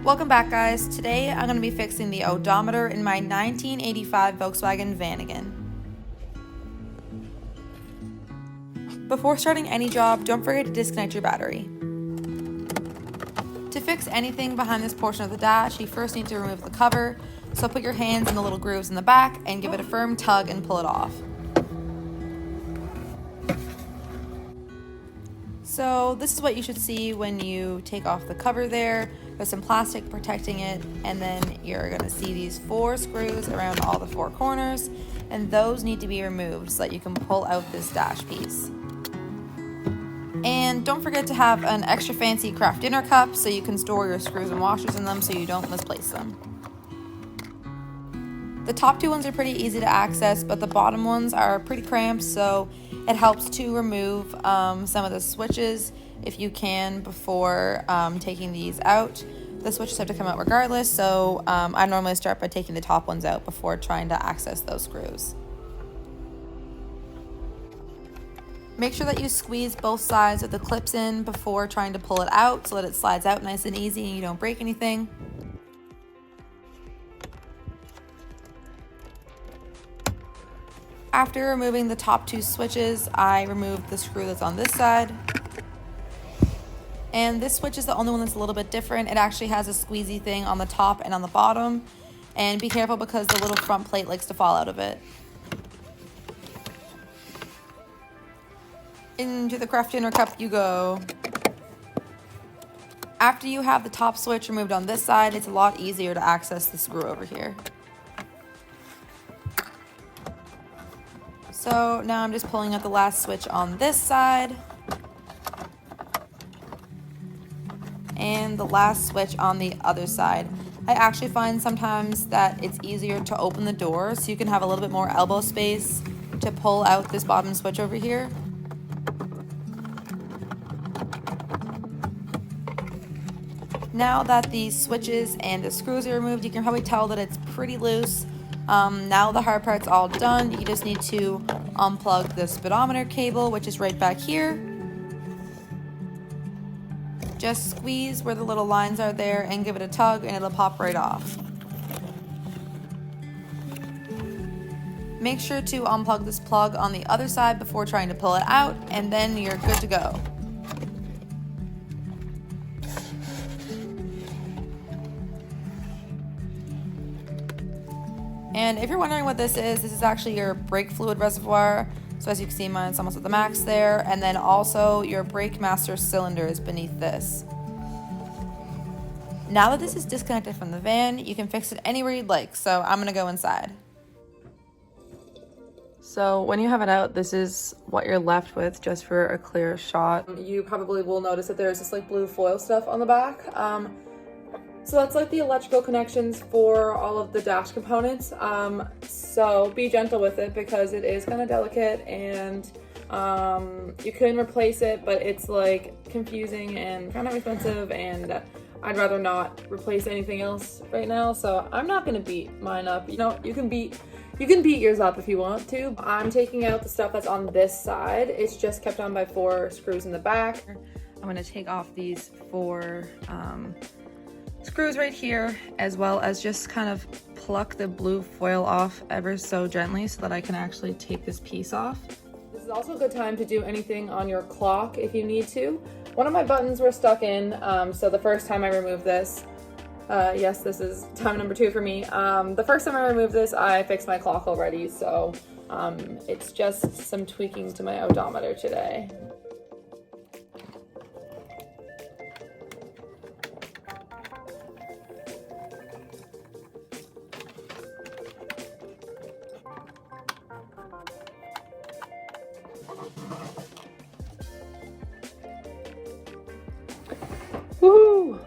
Welcome back, guys. Today I'm going to be fixing the odometer in my 1985 Volkswagen Vanagon. Before starting any job, don't forget to disconnect your battery. To fix anything behind this portion of the dash, you first need to remove the cover, so put your hands in the little grooves in the back and give it a firm tug and pull it off. So this is what you should see when you take off the cover there. There's some plastic protecting it, and then you're going to see these 4 screws around all the 4 corners, and those need to be removed so that you can pull out this dash piece. And don't forget to have an extra fancy craft dinner cup so you can store your screws and washers in them so you don't misplace them. The top 2 ones are pretty easy to access, but the bottom ones are pretty cramped, so it helps to remove some of the switches if you can before taking these out. The switches have to come out regardless, so I normally start by taking the top ones out before trying to access those screws. Make sure that you squeeze both sides of the clips in before trying to pull it out so that it slides out nice and easy and you don't break anything. After removing the top 2 switches, I removed the screw that's on this side. And this switch is the only one that's a little bit different. It actually has a squeezy thing on the top and on the bottom. And be careful because the little front plate likes to fall out of it. Into the craft dinner cup you go. After you have the top switch removed on this side, it's a lot easier to access the screw over here. So now I'm just pulling out the last switch on this side. And the last switch on the other side. I actually find sometimes that it's easier to open the door so you can have a little bit more elbow space to pull out this bottom switch over here. Now that the switches and the screws are removed, you can probably tell that it's pretty loose. Now the hard part's all done. You just need to unplug the speedometer cable, which is right back here. Just squeeze where the little lines are there and give it a tug and it'll pop right off. Make sure to unplug this plug on the other side before trying to pull it out, and then you're good to go. And if you're wondering what this is actually your brake fluid reservoir. So as you can see, mine's almost at the max there. And then also your brake master cylinder is beneath this. Now that this is disconnected from the van, you can fix it anywhere you'd like. So I'm gonna go inside. So when you have it out, this is what you're left with, just for a clear shot. You probably will notice that there's this like blue foil stuff on the back. So that's like the electrical connections for all of the dash components. So be gentle with it because it is kind of delicate, and you can replace it, but it's like confusing and kind of expensive, and I'd rather not replace anything else right now. So I'm not gonna beat mine up. You know, you can beat yours up if you want to. I'm taking out the stuff that's on this side. It's just kept on by 4 screws in the back. I'm gonna take off these 4 screws right here, as well as just kind of pluck the blue foil off ever so gently so that I can actually take this piece off. This is also a good time to do anything on your clock if you need to. One of my buttons were stuck in, so the first time I removed this, yes, this is time number 2 for me. The first time I removed this, I fixed my clock already, so it's just some tweaking to my odometer today. Woohoo!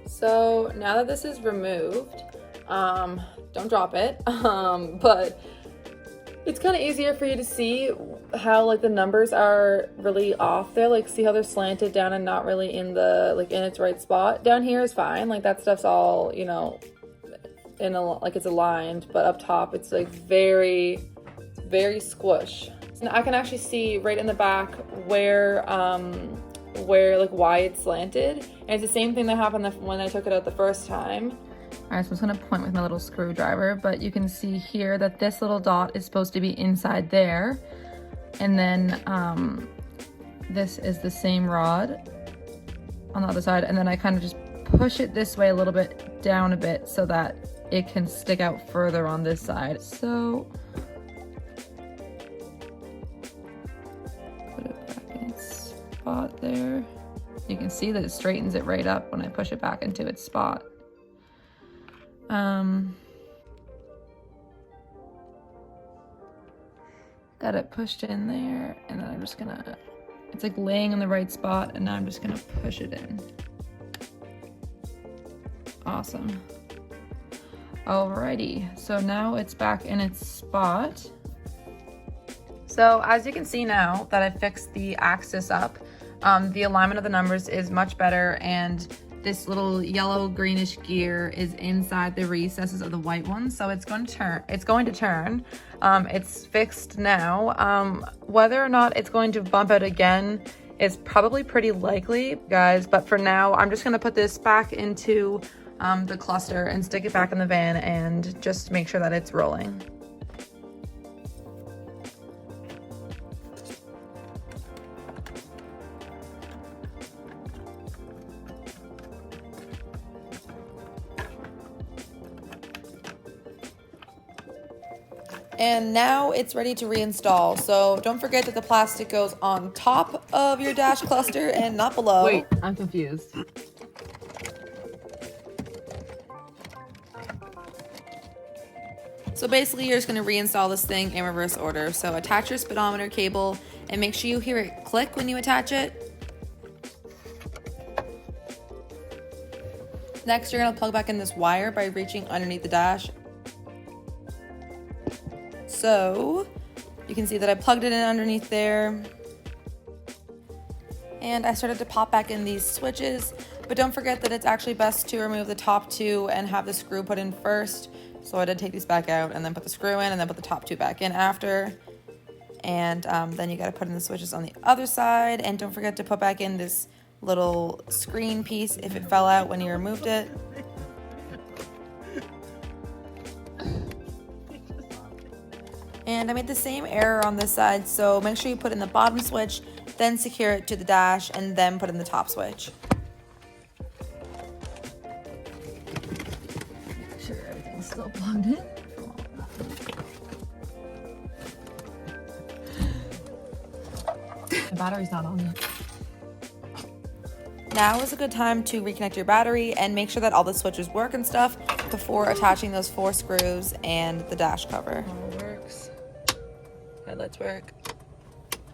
So now that this is removed, don't drop it, but it's kind of easier for you to see how like the numbers are really off there. Like, see how they're slanted down and not really in the, like, in its right spot. Down here is fine. Like, that stuff's all, you know, in a, like it's aligned, but up top it's like very squish. And I can actually see right in the back where like why it's slanted, and it's the same thing that happened when I took it out the first time. All right, so I'm just gonna point with my little screwdriver, but you can see here that this little dot is supposed to be inside there, and then this is the same rod on the other side, and then I kind of just push it this way a little bit, down a bit, so that it can stick out further on this side. So put it back in its spot there. You can see that it straightens it right up when I push it back into its spot. Got it pushed in there, and then I'm just gonna, it's like laying in the right spot, and now I'm just gonna push it in. Awesome. Alrighty, so now it's back in its spot. So as you can see now that I fixed the axis up, the alignment of the numbers is much better, and this little yellow greenish gear is inside the recesses of the white one, so it's going to turn. It's fixed now. Whether or not it's going to bump out again is probably pretty likely, guys, but for now I'm just going to put this back into the cluster and stick it back in the van and just make sure that it's rolling. And now it's ready to reinstall. So don't forget that the plastic goes on top of your dash cluster and not below. Wait, I'm confused. So basically you're just gonna reinstall this thing in reverse order. So attach your speedometer cable and make sure you hear it click when you attach it. Next, you're gonna plug back in this wire by reaching underneath the dash. So you can see that I plugged it in underneath there. And I started to pop back in these switches, but don't forget that it's actually best to remove the top two and have the screw put in first. So I did take these back out and then put the screw in and then put the top two back in after. And then you gotta put in the switches on the other side. And don't forget to put back in this little screen piece if it fell out when you removed it. And I made the same error on this side, so make sure you put in the bottom switch, then secure it to the dash, and then put in the top switch. Make sure everything's still plugged in. The battery's not on yet. Now is a good time to reconnect your battery and make sure that all the switches work and stuff before attaching those 4 screws and the dash cover. All works. Headlights work.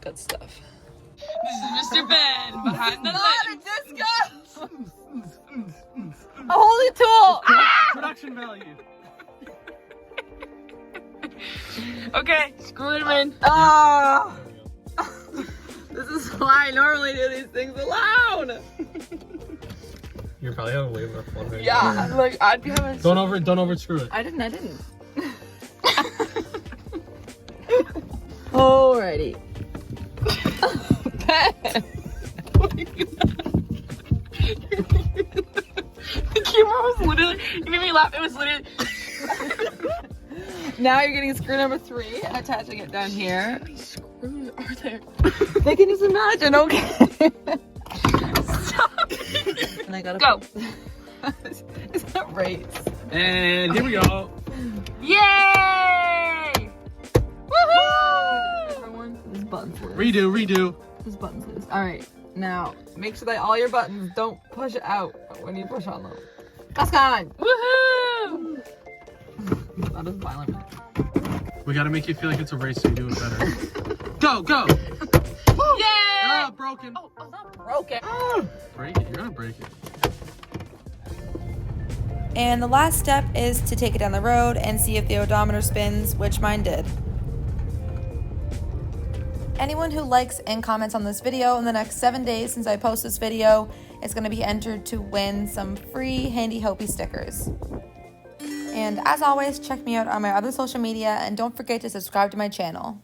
Good stuff. This is Mr. Ben behind the lens. Disco! A holy tool! Production value. Okay, screw him in. Oh! This is why I normally do these things alone. You're probably having way more fun right Yeah, now. like I'd be having. Don't over screw it. I didn't. Alrighty. Ben. The camera was literally. You made me laugh. It was literally. Now you're getting screw number 3 and attaching it down here. How many screws are there? They can just imagine, okay? Stop. And I gotta Go. Is that right? And here we go. Yay! Woohoo! Everyone, this button's loose. Redo. This button's loose. Alright, now make sure that all your buttons don't push out when you push on them. Gascon! Woohoo! That is violent. We gotta make you feel like it's a race so you do it better. Go! Yay! Ah, broken. Oh, it's not broken. Break it. You're gonna break it. And the last step is to take it down the road and see if the odometer spins, which mine did. Anyone who likes and comments on this video in the next 7 days since I post this video is going to be entered to win some free Handy Hopey stickers. And as always, check me out on my other social media and don't forget to subscribe to my channel.